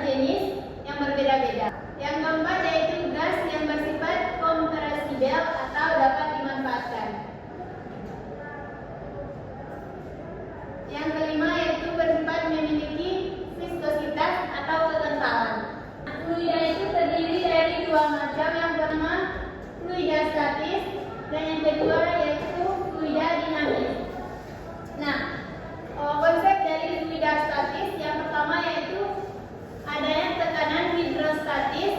jenis yang berbeda-beda. Yang keempat yaitu gas yang bersifat kompresibel atau dapat dimanfaatkan. Yang kelima yaitu bersifat memiliki viskositas atau kekentalan. Fluida itu terdiri dari dua macam, yang pertama fluida statis dan yang kedua yaitu fluida dinamis. Nah, konsep dari fluida statis yang pertama yaitu adanya tekanan hidrostatis.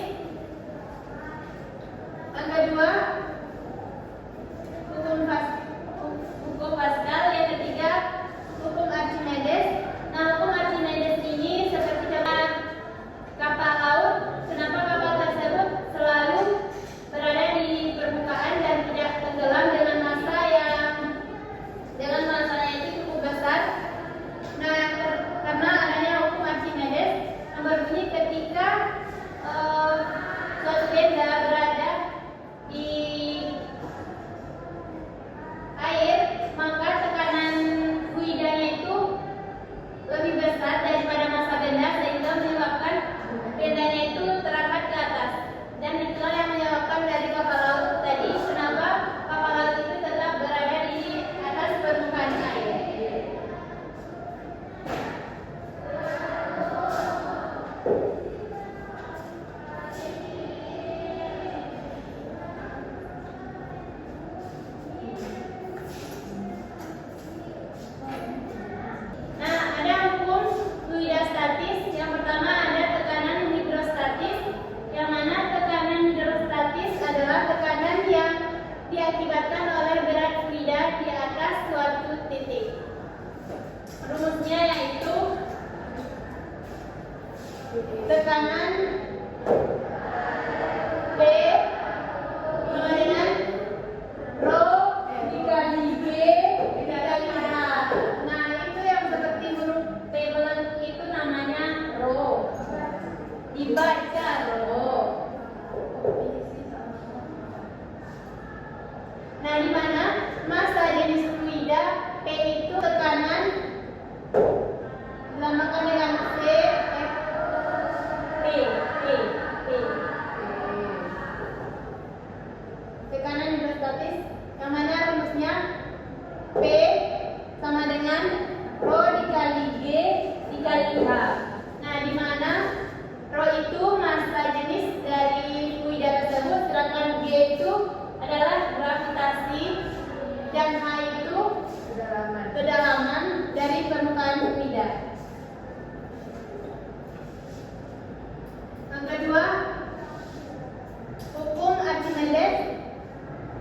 Yang kedua hukum Pascal. Yang ketiga hukum Archimedes. Nah, hukum Archimedes ini seperti kapal laut. Kenapa kapal tersebut selalu berada di permukaan dan tidak tenggelam dengan masanya itu cukup besar? Nah, karena adanya hukum Archimedes yang berbunyi ketika suatu benda berada di air, maka tekanan fluidanya itu lebih besar daripada massa benda sehingga menyebabkan bendanya itu terangkat ke atas. Dan itulah yang menyebabkan dari kapal laut tadi kenapa kapal laut itu tetap berada di atas permukaan air. Nah, ada hukum fluida statis. Yang pertama ada tekanan hidrostatis, yang mana tekanan hidrostatis adalah tekanan yang diakibatkan oleh berat fluida di atas suatu titik. Rumusnya yaitu tekanan P sama dengan rho dikali G dikali H. Nah, itu yang seperti huruf P itu namanya rho, dibaca rho. Nah, di mana massa jenis fluida P itu tekanan dinamakan dengan tekanan hidrostatis, yang mana rumusnya P sama dengan rho dikali G dikali H. Nah, di mana rho itu massa jenis dari fluida tersebut, sedangkan G itu adalah gravitasi dan H itu kedalaman dari permukaan fluida. Yang kedua, hukum Archimedes.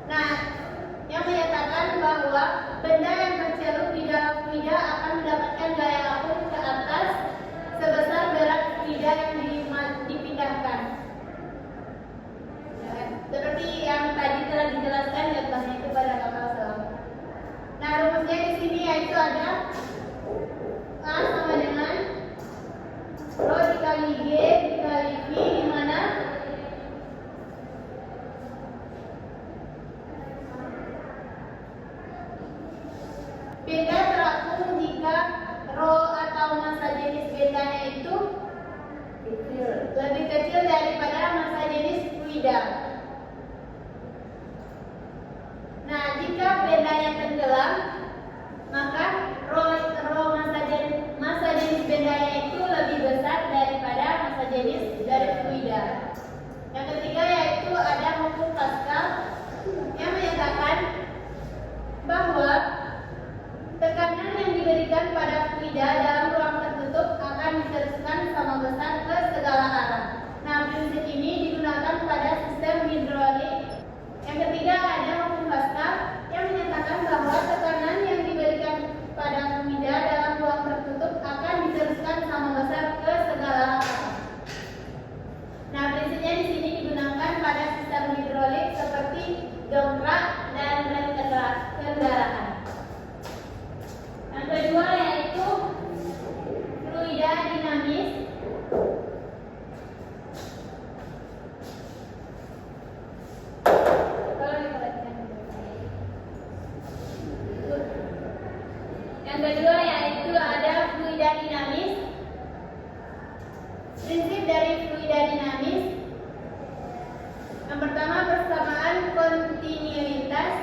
Nah, yang menyatakan bahwa benda yang tercelup di dalam fluida akan mendapatkan gaya apung ke atas sebesar berat fluida yang dipindahkan. Seperti yang tadi telah dijelaskan contohnya itu pada kapal selam. Nah, rumusnya di sini yaitu ada A sama dengan rho dikali G dikali V, di mana benda terapung jika rho atau massa jenis bendanya itu lebih kecil daripada massa jenis fluida. Nah, jika bendanya tenggelam, maka massa jenis bendanya itu lebih besar daripada massa jenis dari fluida. Yang ketiga yaitu ada hukum Pascal yang menyatakan bahwa tekanan yang diberikan pada fluida dalam ruang tertutup akan diteruskan sama besar ke segala arah. Nah, prinsip ini digunakan pada sistem hidrolik. Yang ketiga ada hukum Pascal yang menyatakan bahwa tekanan yang diberikan pada fluida dalam ruang tertutup akan diteruskan sama besar ke segala arah. Nah, prinsipnya di sini digunakan pada sistem hidrolik seperti dongkrak dan rem kendaraan. Yang kedua yaitu fluida dinamis. fluida dinamis. Yang pertama persamaan kontinuitas,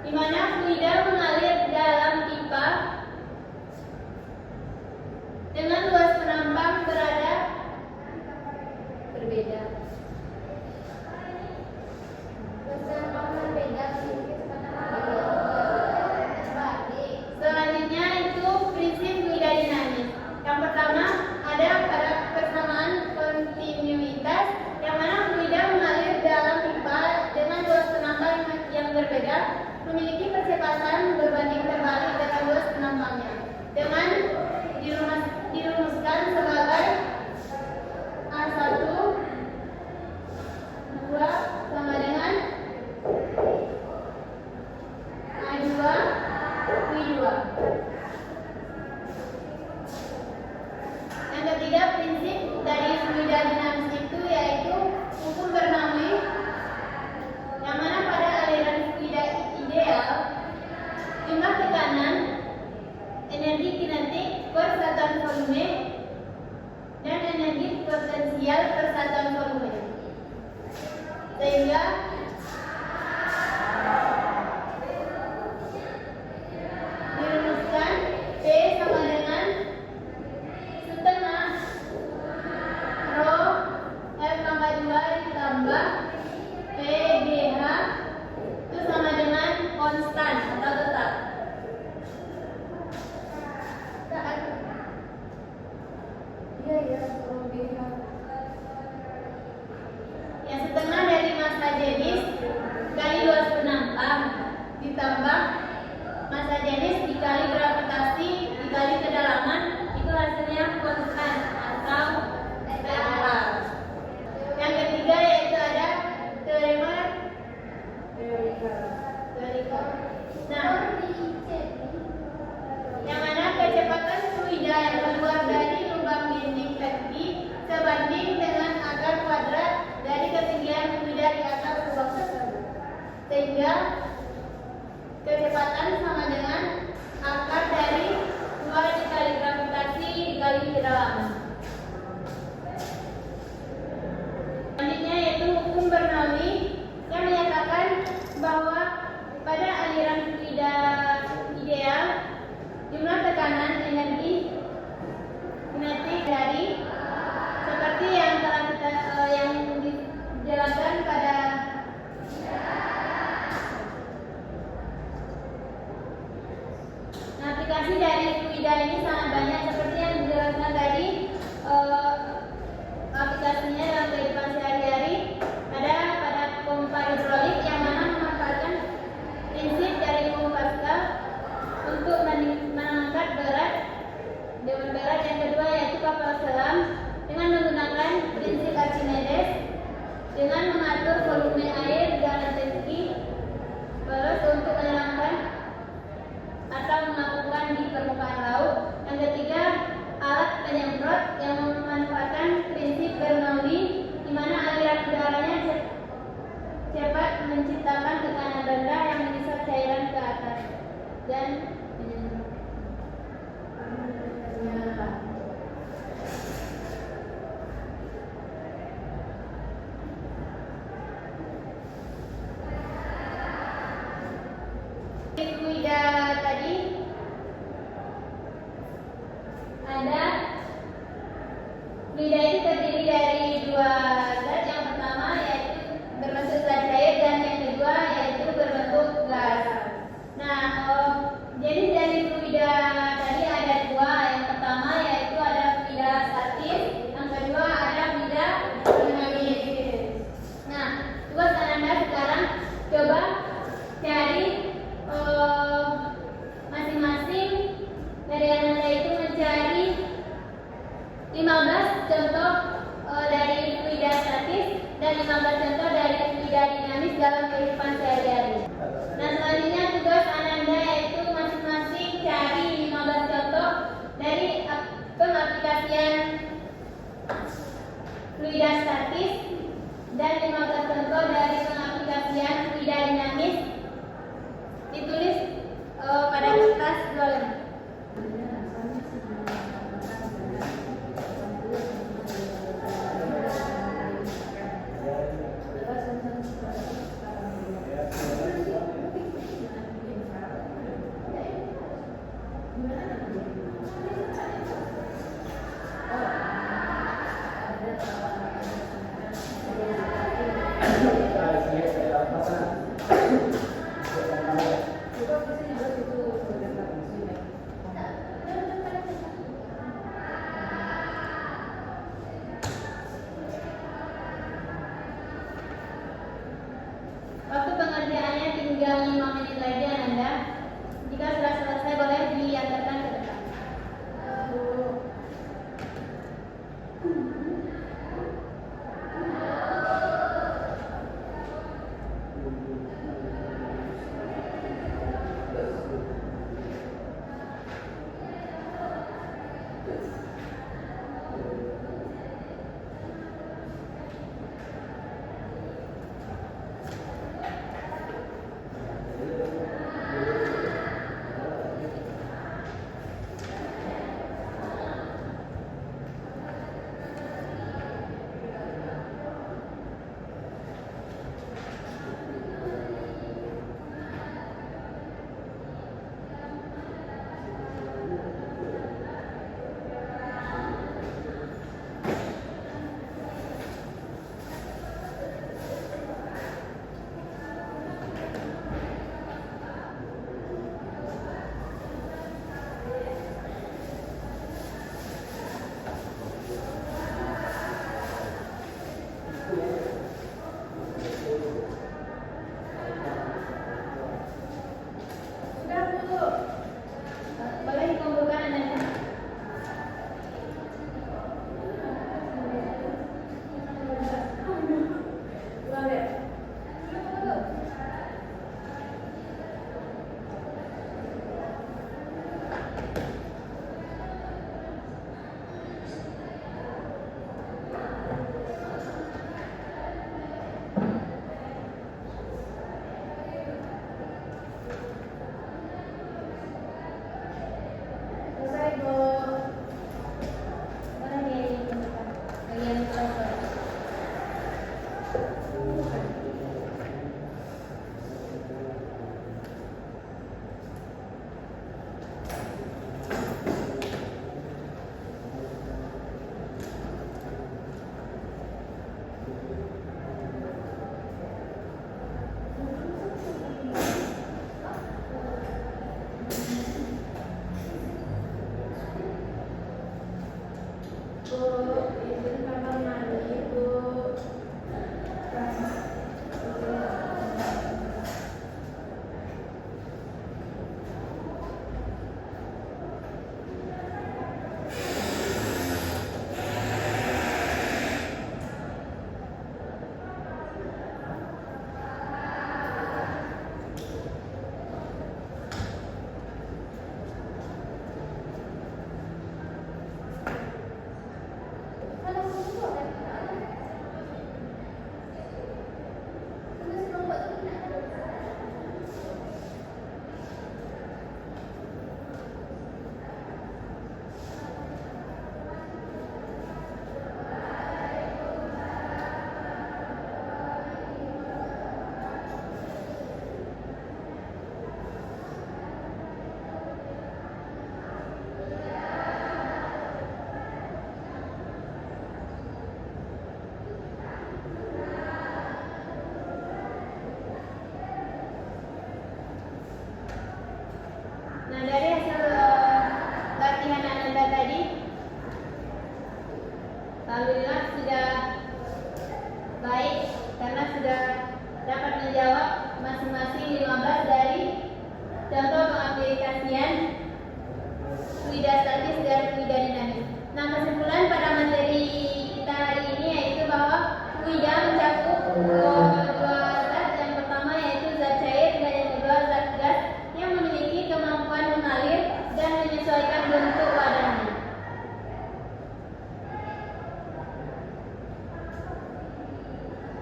di mana fluida mengalir dalam pipa dengan luas penampang berada berbeda. Selanjutnya itu prinsip fluida dinamis. Yang pertama ada pada persamaan kontinuitas, yang mana fluida mengalir dalam pipa dengan luas penampang yang berbeda, memiliki percepatan berbanding terbalik dengan luas penampangnya, dengan dirumuskan sebagai A1 2 sama dengan A2 V2. Yang ketiga prinsip dari fluida dinamis itu yaitu hukum Bernoulli, yang mana pada aliran fluida ideal jumlah tekanan, energi kinetik per satuan volume, dan energi potensial per satuan volume, sehingga dirumuskan P sama dengan setengah rho F tambah 2 ditambah PGH itu sama dengan konstan atau tetap. Yang setengah dari massa jenis kali luas penampang ditambah massa jenis dikali gravitasi dikali kedalaman, itu hasilnya konstan atau PH. Yang ketiga yaitu ada teorema teorikal. Nah, yang mana kecepatan fluida yang keluar dari lubang dinding Petri sebanding dengan akar kuadrat dari ketinggian fluida di atas lubang tersebut, sehingga kecepatan sama dengan akar dari 2 dikali gravitasi dikali kedalaman. Selanjutnya yaitu hukum Bernoulli, yang menyatakan bahwa pada aliran fluida ideal jumlah tekanan, energi kinetik dari seperti yang telah kita yang dijelaskan pada aplikasi dari fluida ini sangat banyak, seperti yang dijelaskan tadi. Aplikasinya dalam kehidupan sehari-hari ada pada pompa hidrolik, yang mana memanfaatkan prinsip dari pompa Pascal untuk mengangkat berat dewan berat. Yang kedua yaitu kapal selam dengan menggunakan prinsip Archimedes dengan mengatur volume air dalam tanki terus untuk menyelamkan atau melakukan di permukaan laut. Yang ketiga alat penyemprot yang memanfaatkan prinsip Bernoulli, di mana aliran udaranya cepat menciptakan tekanan rendah yang menyesat cairan ke atas dan menyala. Fluida tadi ada fluida itu terdiri dari 2 zat. Yang pertama yaitu berbentuk zat cair dan yang kedua yaitu berbentuk gas. Nah, jenis dari fluida tadi ada 2. Yang pertama yaitu ada fluida statis, yang kedua ada fluida dinamis. Nah, tugas Anda sekarang coba cari masing-masing dari Anda itu mencari 15 contoh dari fluida statis dan 15 contoh dari fluida dinamis dalam kehidupan sehari-hari. Nah, selanjutnya tugas Anda yaitu masing-masing cari 15 contoh dari pengaplikasian fluida statis dan 15 contoh dari pengaplikasian fluida dinamis. Ditulis pada kertas 2 lembar. Alhamdulillah sudah baik karena sudah dapat menjawab masing-masing 15 dari contoh pengaplikasian fluida statis dan fluida dinamis. Nah, kesimpulan pada materi kita hari ini yaitu bahwa fluida mencakup dua zat. Yang pertama yaitu zat cair dan yang kedua zat gas yang memiliki kemampuan mengalir dan menyesuaikan bentuk wadahnya.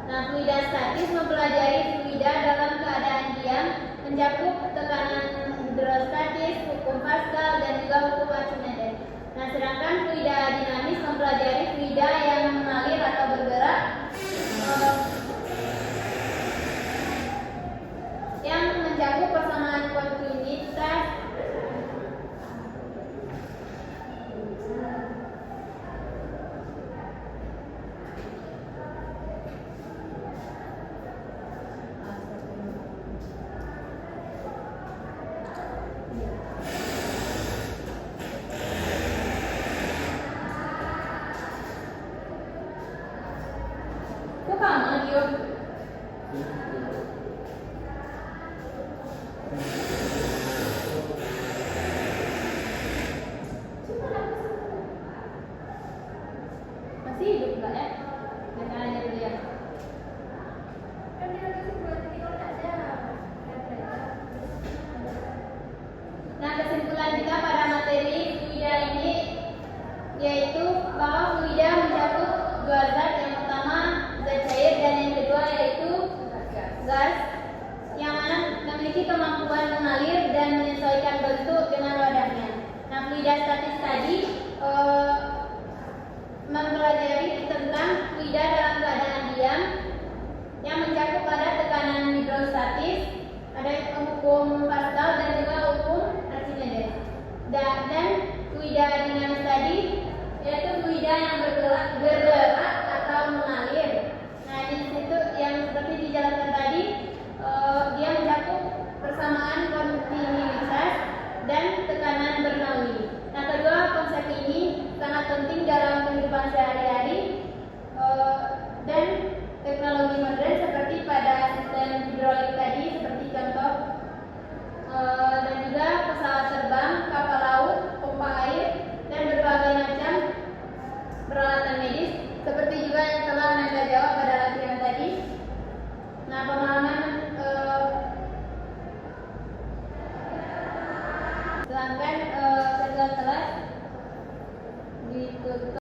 Nah, fluida statis mempelajari fluida dalam keadaan diam, mencakup tekanan hidrostatis, hukum Pascal, dan juga hukum Archimedes. Nah, sedangkan fluida dinamis mempelajari fluida yang mengalir atau bergerak, yang mencakup persamaan kontinuitas, masih hidup enggak ya? Jangan aja dulu ya. Nah, kesimpulan kita pada materi fluida ini yaitu bahwa fluida mencakup dua zat. Yang pertama zat cair dan yang kedua yaitu gas yang mana memiliki kemampuan mengalir dan menyesuaikan bentuk dengan wadahnya. Nah, fluida statis tadi mempelajari tentang fluida dalam keadaan diam yang mencakup pada tekanan hidrostatis, ada hukum Pascal dan juga hukum Archimedes. Dan fluida dinamis tadi yaitu fluida yang bergerak atau mengalir. Nah, di situ yang seperti dijelaskan tadi, dia mencakup persamaan kontinuitas dan tekanan bernauli. Nah, kedua konsep ini sangat penting dalam kehidupan sehari-hari dan teknologi modern seperti pada sistem hidrolik tadi, seperti contoh dan juga pesawat terbang, kapal laut, pompa air, dan berbagai macam peralatan medis, seperti juga yang telah Anda jawab pada latihan tadi. Nah, pemahaman sedangkan kelas ditutup.